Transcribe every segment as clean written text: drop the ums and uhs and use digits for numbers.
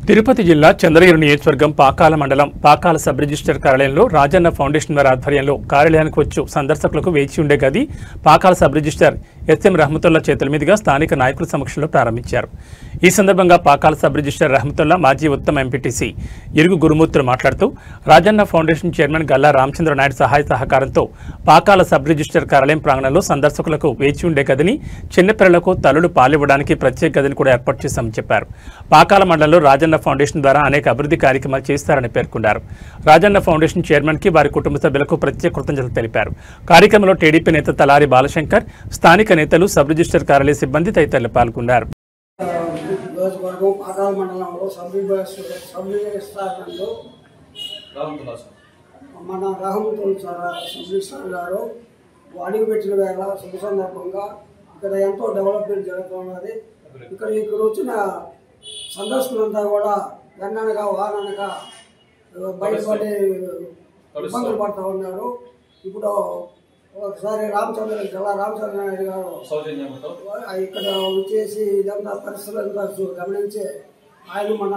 తిరుపతి జిల్లా చంద్రగిరి నియోజకవర్గం పాకాల మండలం పాకాల సబ్ రిజిస్టర్ కార్యాలయంలో రాజన్న ఫౌండేషన్ వారి ఆధ్వర్యంలో కార్యాలయానికి వచ్చు సందర్శకులకు వేచి ఉండే గది Pakala sub registrar SM Rahamatulla చేతుల మీదుగా స్థానిక నాయకుల సమక్షంలో ప్రారంభించారు. ఈ సందర్భంగా పాకాల సబ్ రిజిస్టర్ రహమతుల్లా మాజీ ఉత్తమ ఎంపీటీసీ ఇరుగు గురుమూర్తులు మాట్లాడుతూ రాజన్న ఫౌండేషన్ చైర్మన్ గల్లా రామచంద్ర నాయుడు సహాయ సహకారంతో పాకాల సబ్ రిజిస్టర్ కార్యాలయం ప్రాంగణంలో సందర్శకులకు వేచి ఉండే గదిని చిన్నపిల్లలకు తల్లులు పాలివ్వడానికి ప్రత్యేక గదిని కూడా ఏర్పాటు చేశామని చెప్పారు. పాకాల మండలంలో రాజన్న ఫౌండేషన్ ద్వారా అనేక అభివృద్ధి కార్యక్రమాలు చేస్తారని పేర్కొన్నారు. రాజన్న ఫౌండేషన్ చైర్మన్ కి వారి కుటుంబ సభ్యులకు ప్రత్యేక కృతజ్ఞతలు తెలిపారు. కార్యక్రమంలో టీడీపీ నేత తలారి బాలశంకర్, స్థానిక నేతలు, సబ్ రిజిస్టర్ కార్యాలయ సిబ్బంది తదితరులు పాల్గొన్నారు. మన రహమతుల్లా గారు అడుగు పెట్టిన వేళ శుభ సందర్భంగా ఇక్కడ ఎంతో డెవలప్మెంట్ జరుగుతున్నది. ఇక్కడ వచ్చిన సందర్శకులంతా కూడా వెన్ననగా వాననగా బయటపడి ఇబ్బందులు పడుతూ ఉన్నారు. ఇప్పుడు ఒకసారి జిల్లా రామచంద్ర నాయుడు గారు ఇక్కడ వచ్చేసి ఇదంతా పరిస్థితులంతా గమనించి ఆయన మన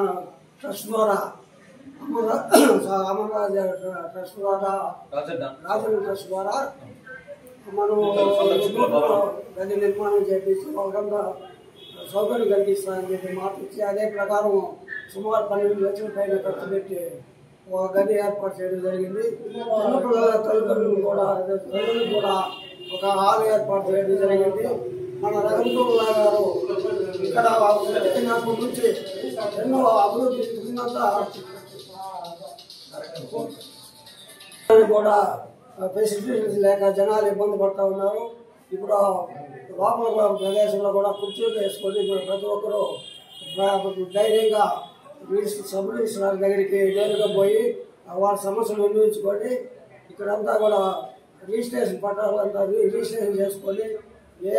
ట్రస్ట్ ద్వారా అమర్రాజ ట్రస్ట్ ద్వారా రాజన్న ట్రస్ట్ ద్వారా మనం గది నిర్మాణం చేపించి వాళ్ళకంతా సౌకర్యం కలిగిస్తానని చెప్పి మాట ఇచ్చి అదే ప్రకారం సుమారు 12 లక్షల పైన ఖర్చు పెట్టి ఒక గది ఏర్పాటు చేయడం జరిగింది. చిన్నపిల్లల తల్లిదండ్రులు కూడా ఒక హాల్ ఏర్పాటు చేయడం జరిగింది. మన రహమతుల్లా గారు ఇక్కడ వచ్చినప్పటి నుంచి ఎన్నో అభివృద్ధి కూడా ఫెసిలిటీస్ లేక జనాలు ఇబ్బంది పడుతూ ఉన్నారు. ఇప్పుడు లోపల ప్రదేశంలో కూడా కుర్చీలు వేసుకొని ప్రతి ఒక్కరూ ధైర్యంగా సబ్ రిజిస్ట్రార్ దగ్గరికి నేరుగా పోయి వాళ్ళ సమస్యలు నిర్వహించుకొని ఇక్కడంతా కూడా రిజిస్ట్రేషన్ పట్టాలంతా రిజిస్ట్రేషన్ చేసుకొని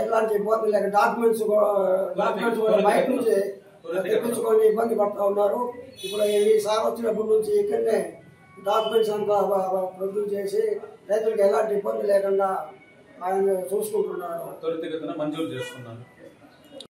ఎలాంటి ఇబ్బంది లేక డాక్యుమెంట్స్ కూడా బయట నుంచి తెప్పించుకొని ఇబ్బంది పడుతూ ఉన్నారు. ఇప్పుడు ఈసారి వచ్చినప్పటి నుంచి ఇక్కడనే డాక్యుమెంట్స్ అంతా ప్రొడ్యూస్ చేసి రైతులకు ఎలాంటి ఇబ్బంది లేకుండా ఆయన చూసుకుంటున్నారు. త్వరితగతిన మంజూరు చేస్తున్నారు.